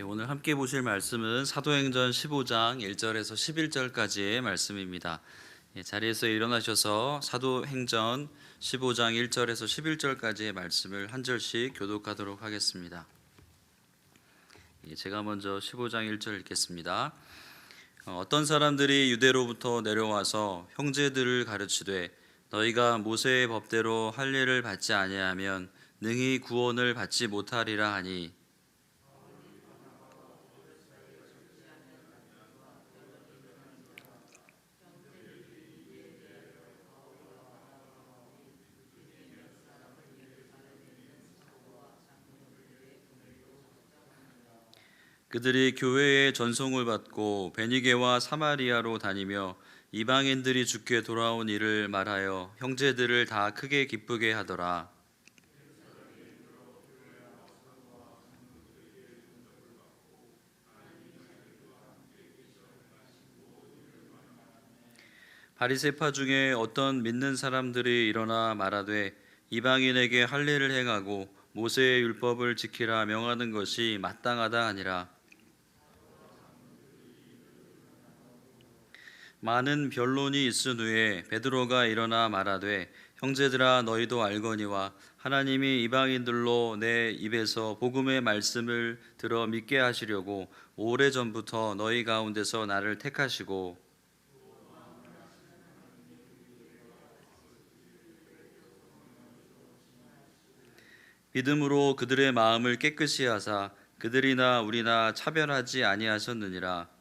오늘 함께 보실 말씀은 사도행전 15장 1절에서 11절까지의 말씀입니다. 자리에서 일어나셔서 사도행전 15장 1절에서 11절까지의 말씀을 한 절씩 교독하도록 하겠습니다. 제가 먼저 15장 1절 읽겠습니다. 어떤 사람들이 유대로부터 내려와서 형제들을 가르치되 너희가 모세의 법대로 할례를 받지 아니하면 능히 구원을 받지 못하리라 하니 그들이 교회의 전송을 받고 베니게와 사마리아로 다니며 이방인들이 주께 돌아온 일을 말하여 형제들을 다 크게 기쁘게 하더라. 바리새파 중에 어떤 믿는 사람들이 일어나 말하되 이방인에게 할례를 행하고 모세의 율법을 지키라 명하는 것이 마땅하다 하니라. 많은 변론이 있은 후에 베드로가 일어나 말하되 형제들아 너희도 알거니와 하나님이 이방인들로 내 입에서 복음의 말씀을 들어 믿게 하시려고 오래전부터 너희 가운데서 나를 택하시고 믿음으로 그들의 마음을 깨끗이 하사 그들이나 우리나 차별하지 아니하셨느니라.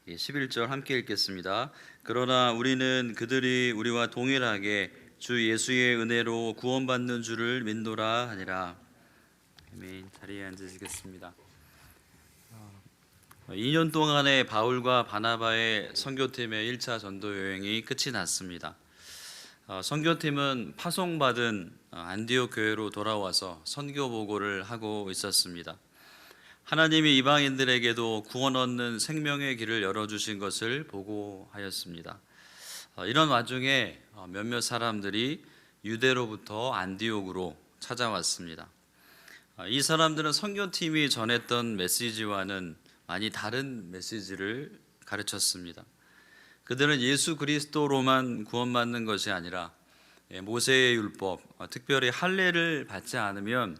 예, 11절 함께 읽겠습니다. 그러나 우리는 그들이 우리와 동일하게 주 예수의 은혜로 구원받는 줄을 믿노라 하니라. 아멘. 자리에 앉으시겠습니다. 2년 동안의 바울과 바나바의 선교팀의 1차 전도 여행이 끝이 났습니다. 선교팀은 파송받은 안디옥 교회로 돌아와서 선교 보고를 하고 있었습니다. 하나님이 이방인들에게도 구원 얻는 생명의 길을 열어주신 것을 보고하였습니다. 이런 와중에 몇몇 사람들이 유대로부터 안디옥으로 찾아왔습니다. 이 사람들은 선교팀이 전했던 메시지와는 많이 다른 메시지를 가르쳤습니다. 그들은 예수 그리스도로만 구원받는 것이 아니라 모세의 율법, 특별히 할례를 받지 않으면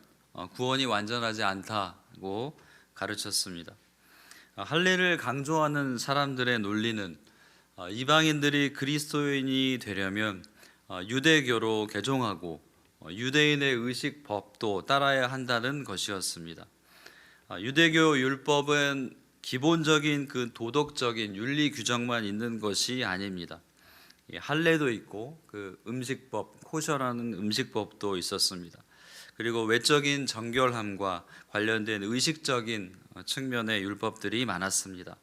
구원이 완전하지 않다고 가르쳤습니다. 할례를 강조하는 사람들의 논리는 이방인들이 그리스도인이 되려면 유대교로 개종하고 유대인의 의식법도 따라야 한다는 것이었습니다. 유대교 율법은 기본적인 그 도덕적인 윤리 규정만 있는 것이 아닙니다. 할례도 있고 그 음식법, 코셔라는 음식법도 있었습니다. 그리고 외적인 정결함과 관련된 의식적인 측면의 율법들이 많았습니다.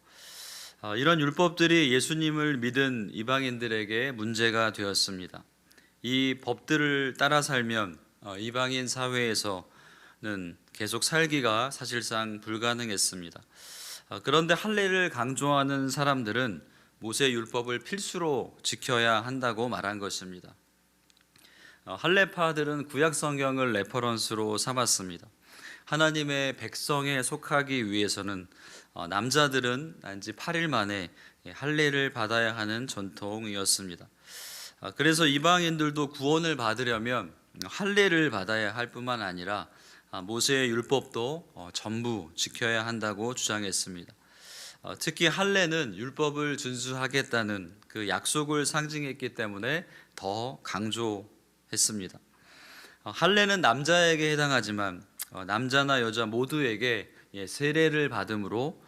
이런 율법들이 예수님을 믿은 이방인들에게 문제가 되었습니다. 이 법들을 따라 살면 이방인 사회에서는 계속 살기가 사실상 불가능했습니다. 그런데 할례를 강조하는 사람들은 모세 율법을 필수로 지켜야 한다고 말한 것입니다. 할례파들은 구약 성경을 레퍼런스로 삼았습니다. 하나님의 백성에 속하기 위해서는 남자들은 난지 8일 만에 할례를 받아야 하는 전통이었습니다. 그래서 이방인들도 구원을 받으려면 할례를 받아야 할 뿐만 아니라 모세의 율법도 전부 지켜야 한다고 주장했습니다. 특히 할례는 율법을 준수하겠다는 그 약속을 상징했기 때문에 더 강조했습니다. 할례는 남자에게 해당하지만 남자나 여자 모두에게 세례를 받음으로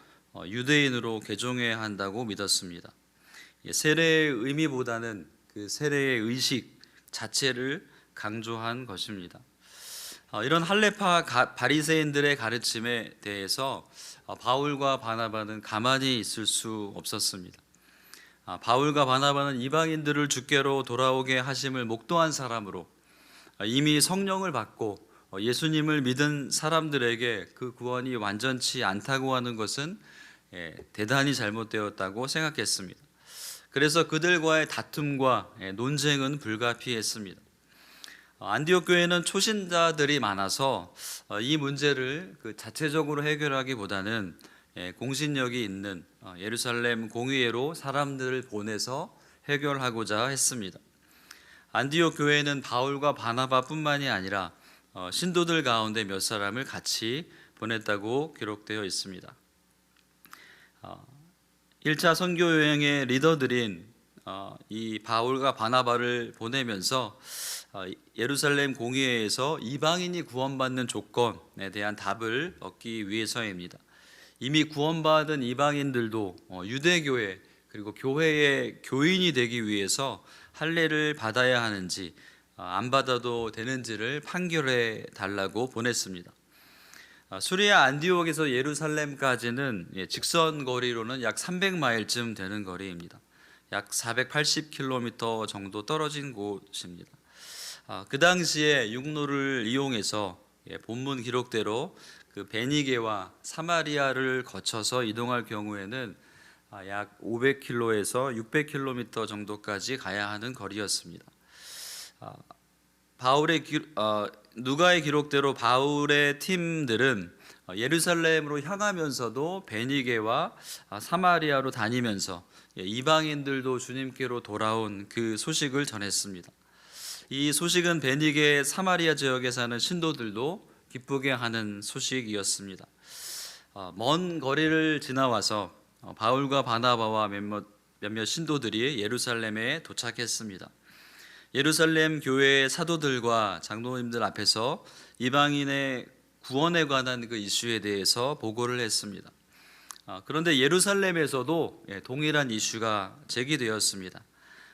유대인으로 개종해야 한다고 믿었습니다. 세례의 의미보다는 그 세례의 의식 자체를 강조한 것입니다. 이런 할례파 바리새인들의 가르침에 대해서 바울과 바나바는 가만히 있을 수 없었습니다. 바울과 바나바는 이방인들을 주께로 돌아오게 하심을 목도한 사람으로 이미 성령을 받고 예수님을 믿은 사람들에게 그 구원이 완전치 않다고 하는 것은 대단히 잘못되었다고 생각했습니다. 그래서 그들과의 다툼과 논쟁은 불가피했습니다. 안디옥 교회는 초신자들이 많아서 이 문제를 자체적으로 해결하기보다는 공신력이 있는 예루살렘 공의회로 사람들을 보내서 해결하고자 했습니다. 안디옥 교회는 바울과 바나바뿐만이 아니라 신도들 가운데 몇 사람을 같이 보냈다고 기록되어 있습니다. 1차 선교 여행의 리더들인 이 바울과 바나바를 보내면서 예루살렘 공의회에서 이방인이 구원받는 조건에 대한 답을 얻기 위해서입니다. 이미 구원받은 이방인들도 유대교회 그리고 교회의 교인이 되기 위해서 할례를 받아야 하는지 안 받아도 되는지를 판결해 달라고 보냈습니다. 수리아 안디옥에서 예루살렘까지는 직선 거리로는 약 300마일쯤 되는 거리입니다. 약 480km 정도 떨어진 곳입니다. 그 당시에 육로를 이용해서 본문 기록대로 그 베니게와 사마리아를 거쳐서 이동할 경우에는 약 500km에서 600km 정도까지 가야 하는 거리였습니다. 누가의 기록대로 바울의 팀들은 예루살렘으로 향하면서도 베니게와 사마리아로 다니면서 이방인들도 주님께로 돌아온 그 소식을 전했습니다. 이 소식은 베니게 사마리아 지역에 사는 신도들도 기쁘게 하는 소식이었습니다. 먼 거리를 지나와서 바울과 바나바와 몇몇 신도들이 예루살렘에 도착했습니다. 예루살렘 교회의 사도들과 장로님들 앞에서 이방인의 구원에 관한 그 이슈에 대해서 보고를 했습니다. 그런데 예루살렘에서도 동일한 이슈가 제기되었습니다.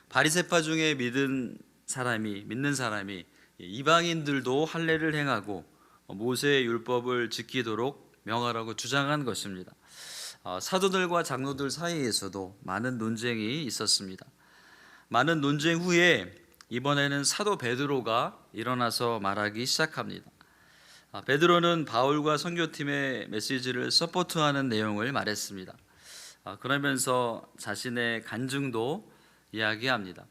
바리새파 중에 믿는 사람이 이방인들도 할례를 행하고 모세의 율법을 지키도록 명하라고 주장한 것입니다. 사도들과 장로들 사이에서도 많은 논쟁이 있었습니다. 많은 논쟁 후에 이번에는 사도 베드로가 일어나서 말하기 시작합니다. 베드로는 바울과 선교팀의 메시지를 서포트하는 내용을 말했습니다. 그러면서 자신의 간증도 이야기합니다.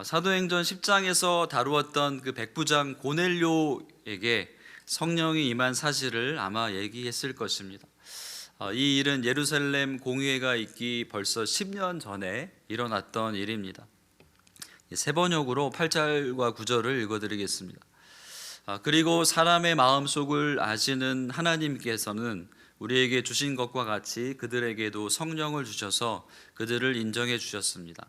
사도행전 10장에서 다루었던 그 백부장 고넬료에게 성령이 임한 사실을 아마 얘기했을 것입니다. 이 일은 예루살렘 공의회가 있기 벌써 10년 전에 일어났던 일입니다. 세 번역으로 8절과 9절을 읽어드리겠습니다. 그리고 사람의 마음속을 아시는 하나님께서는 우리에게 주신 것과 같이 그들에게도 성령을 주셔서 그들을 인정해 주셨습니다.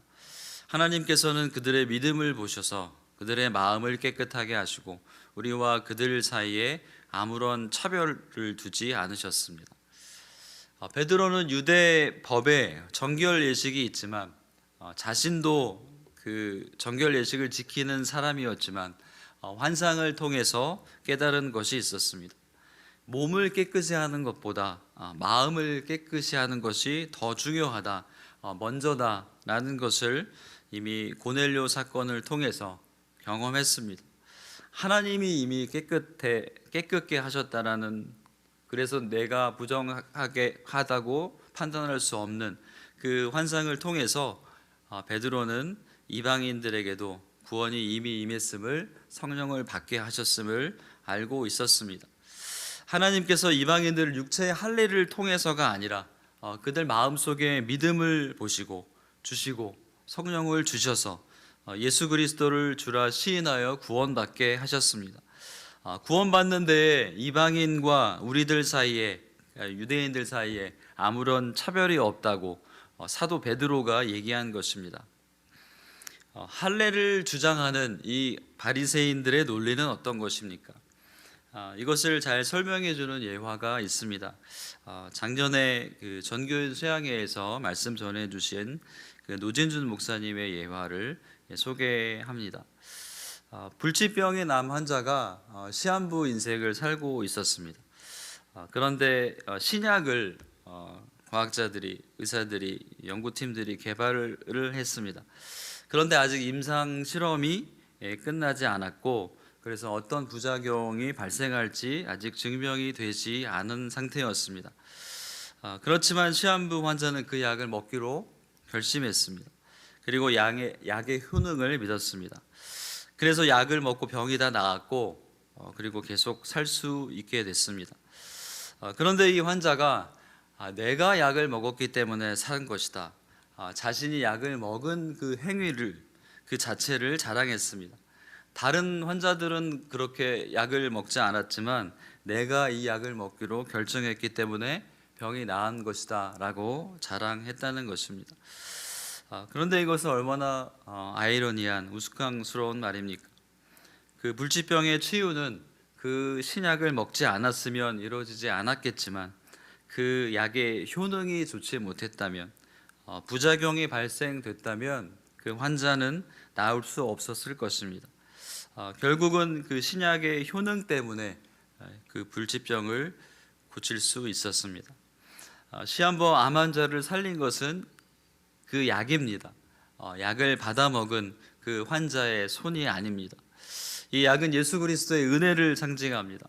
하나님께서는 그들의 믿음을 보셔서 그들의 마음을 깨끗하게 하시고 우리와 그들 사이에 아무런 차별을 두지 않으셨습니다. 베드로는 유대 법에 정결 예식이 있지만 자신도 그 정결 예식을 지키는 사람이었지만 환상을 통해서 깨달은 것이 있었습니다. 몸을 깨끗이 하는 것보다 마음을 깨끗이 하는 것이 더 중요하다, 먼저다라는 것을 이미 고넬료 사건을 통해서 경험했습니다. 하나님이 이미 깨끗게 하셨다라는, 그래서 내가 부정하게 하다고 판단할 수 없는 그 환상을 통해서 베드로는 이방인들에게도 구원이 이미 임했음을, 성령을 받게 하셨음을 알고 있었습니다. 하나님께서 이방인들을 육체의 할례를 통해서가 아니라 그들 마음속에 믿음을 보시고 주시고 성령을 주셔서 예수 그리스도를 주라 시인하여 구원받게 하셨습니다. 구원받는 데에 이방인과 우리들 사이에, 유대인들 사이에 아무런 차별이 없다고 사도 베드로가 얘기한 것입니다. 할례를 주장하는 이 바리새인들의 논리는 어떤 것입니까? 이것을 잘 설명해 주는 예화가 있습니다. 작년에 그 전교인 수양회에서 말씀 전해 주신 그 노진준 목사님의 예화를 소개합니다. 불치병의 남 환자가 시한부 인생을 살고 있었습니다. 그런데 신약을 과학자들이, 의사들이, 연구팀들이 개발을 했습니다. 그런데 아직 임상 실험이 끝나지 않았고, 그래서 어떤 부작용이 발생할지 아직 증명이 되지 않은 상태였습니다. 그렇지만 시한부 환자는 그 약을 먹기로 결심했습니다. 그리고 약의 효능을 믿었습니다. 그래서 약을 먹고 병이 다 나았고 그리고 계속 살 수 있게 됐습니다. 그런데 이 환자가 내가 약을 먹었기 때문에 산 것이다. 자신이 약을 먹은 그 행위를 그 자체를 자랑했습니다. 다른 환자들은 그렇게 약을 먹지 않았지만 내가 이 약을 먹기로 결정했기 때문에 병이 나은 것이다 라고 자랑했다는 것입니다. 그런데 이것은 얼마나 아이러니한 우스꽝스러운 말입니까? 그 불치병의 치유는 그 신약을 먹지 않았으면 이루어지지 않았겠지만 그 약의 효능이 좋지 못했다면 부작용이 발생됐다면 그 환자는 나을 수 없었을 것입니다. 결국은 그 신약의 효능 때문에 그 불치병을 고칠 수 있었습니다. 시한부 암 환자를 살린 것은 그 약입니다. 약을 받아 먹은 그 환자의 손이 아닙니다. 이 약은 예수 그리스도의 은혜를 상징합니다.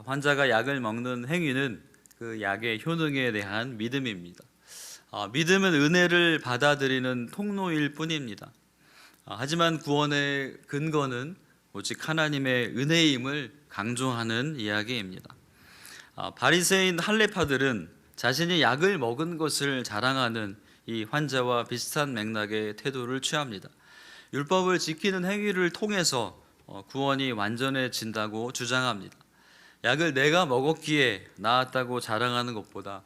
환자가 약을 먹는 행위는 그 약의 효능에 대한 믿음입니다. 믿음은 은혜를 받아들이는 통로일 뿐입니다. 하지만 구원의 근거는 오직 하나님의 은혜임을 강조하는 이야기입니다. 바리새인 할례파들은 자신이 약을 먹은 것을 자랑하는 이 환자와 비슷한 맥락의 태도를 취합니다. 율법을 지키는 행위를 통해서 구원이 완전해진다고 주장합니다. 약을 내가 먹었기에 나았다고 자랑하는 것보다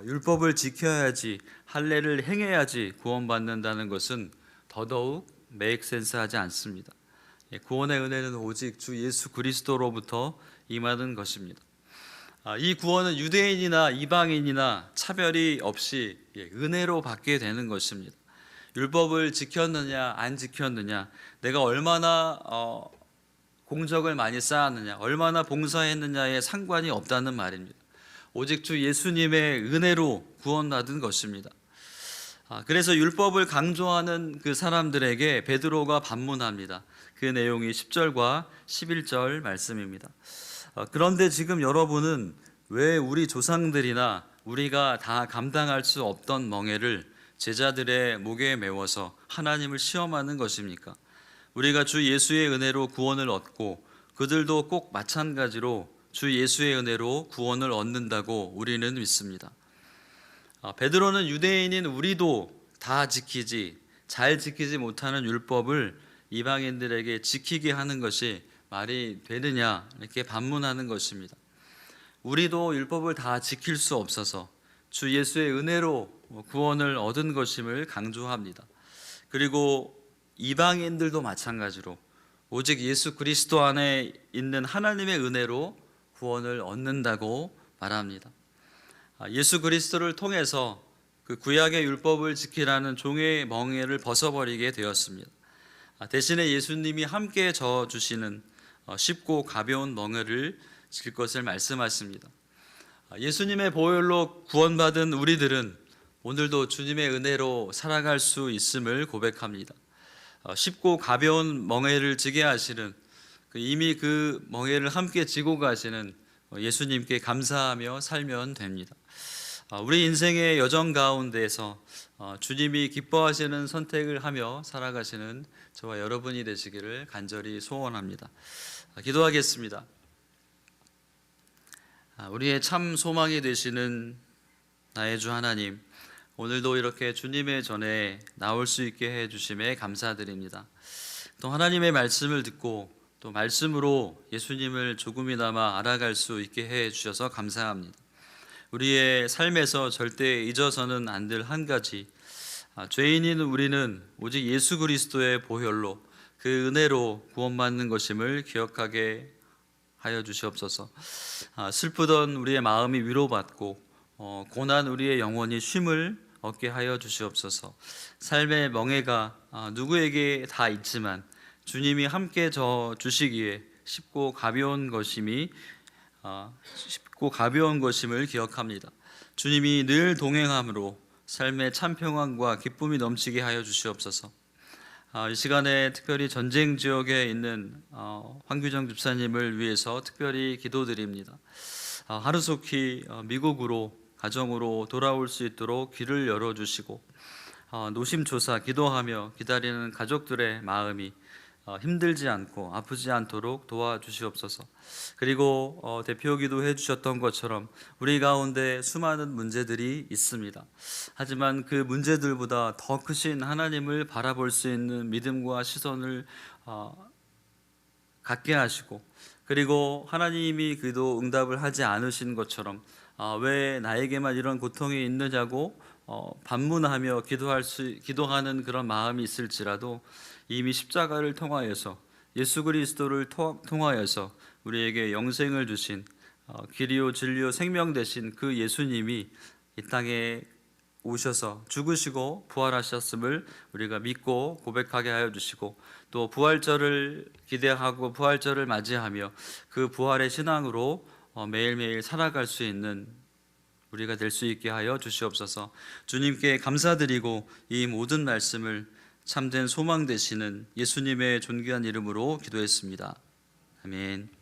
율법을 지켜야지, 할례를 행해야지 구원받는다는 것은 더더욱 메이크 센스하지 않습니다. 구원의 은혜는 오직 주 예수 그리스도로부터 임하는 것입니다. 이 구원은 유대인이나 이방인이나 차별이 없이 은혜로 받게 되는 것입니다. 율법을 지켰느냐 안 지켰느냐, 내가 얼마나 공적을 많이 쌓았느냐, 얼마나 봉사했느냐에 상관이 없다는 말입니다. 오직 주 예수님의 은혜로 구원받은 것입니다. 그래서 율법을 강조하는 그 사람들에게 베드로가 반문합니다. 그 내용이 10절과 11절 말씀입니다. 그런데 지금 여러분은 왜 우리 조상들이나 우리가 다 감당할 수 없던 멍에를 제자들의 목에 메워서 하나님을 시험하는 것입니까? 우리가 주 예수의 은혜로 구원을 얻고 그들도 꼭 마찬가지로 주 예수의 은혜로 구원을 얻는다고 우리는 믿습니다. 베드로는 유대인인 우리도 다 잘 지키지 못하는 율법을 이방인들에게 지키게 하는 것이 말이 되느냐 이렇게 반문하는 것입니다. 우리도 율법을 다 지킬 수 없어서 주 예수의 은혜로 구원을 얻은 것임을 강조합니다. 그리고 이방인들도 마찬가지로 오직 예수 그리스도 안에 있는 하나님의 은혜로 구원을 얻는다고 말합니다. 예수 그리스도를 통해서 그 구약의 율법을 지키라는 종의 멍에를 벗어버리게 되었습니다. 대신에 예수님이 함께 져 주시는 쉽고 가벼운 멍에를 질 것을 말씀하십니다. 예수님의 보혈로 구원받은 우리들은 오늘도 주님의 은혜로 살아갈 수 있음을 고백합니다. 쉽고 가벼운 멍에를 지게 하시는, 이미 그 멍에를 함께 지고 가시는 예수님께 감사하며 살면 됩니다. 우리 인생의 여정 가운데서 주님이 기뻐하시는 선택을 하며 살아가시는 저와 여러분이 되시기를 간절히 소원합니다. 기도하겠습니다. 우리의 참 소망이 되시는 나의 주 하나님, 오늘도 이렇게 주님의 전에 나올 수 있게 해주심에 감사드립니다. 또 하나님의 말씀을 듣고 또 말씀으로 예수님을 조금이나마 알아갈 수 있게 해주셔서 감사합니다. 우리의 삶에서 절대 잊어서는 안 될 한 가지, 죄인인 우리는 오직 예수 그리스도의 보혈로 그 은혜로 구원받는 것임을 기억하게 하여 주시옵소서. 슬프던 우리의 마음이 위로받고 고난 우리의 영혼이 쉼을 얻게 하여 주시옵소서. 삶의 멍에가 누구에게 다 있지만 주님이 함께 져 주시기에 쉽고 가벼운 것임을 기억합니다. 주님이 늘 동행함으로 삶의 참 평안과 기쁨이 넘치게 하여 주시옵소서. 이 시간에 특별히 전쟁 지역에 있는 황규정 집사님을 위해서 특별히 기도드립니다. 하루속히 미국으로 가정으로 돌아올 수 있도록 길을 열어주시고 노심초사 기도하며 기다리는 가족들의 마음이 힘들지 않고 아프지 않도록 도와주시옵소서. 그리고 대표 기도해 주셨던 것처럼 우리 가운데 수많은 문제들이 있습니다. 하지만 그 문제들보다 더 크신 하나님을 바라볼 수 있는 믿음과 시선을 갖게 하시고, 그리고 하나님이 그도 응답을 하지 않으신 것처럼 왜 나에게만 이런 고통이 있느냐고 반문하며 기도하는 그런 마음이 있을지라도 이미 십자가를 통하여서 예수 그리스도를 통하여서 우리에게 영생을 주신 길이요 진리요 생명 되신 그 예수님이 이 땅에 오셔서 죽으시고 부활하셨음을 우리가 믿고 고백하게 하여 주시고, 또 부활절을 기대하고 부활절을 맞이하며 그 부활의 신앙으로 매일매일 살아갈 수 있는 우리가 될 수 있게 하여 주시옵소서. 주님께 감사드리고 이 모든 말씀을 참된 소망 되시는 예수님의 존귀한 이름으로 기도했습니다. 아멘.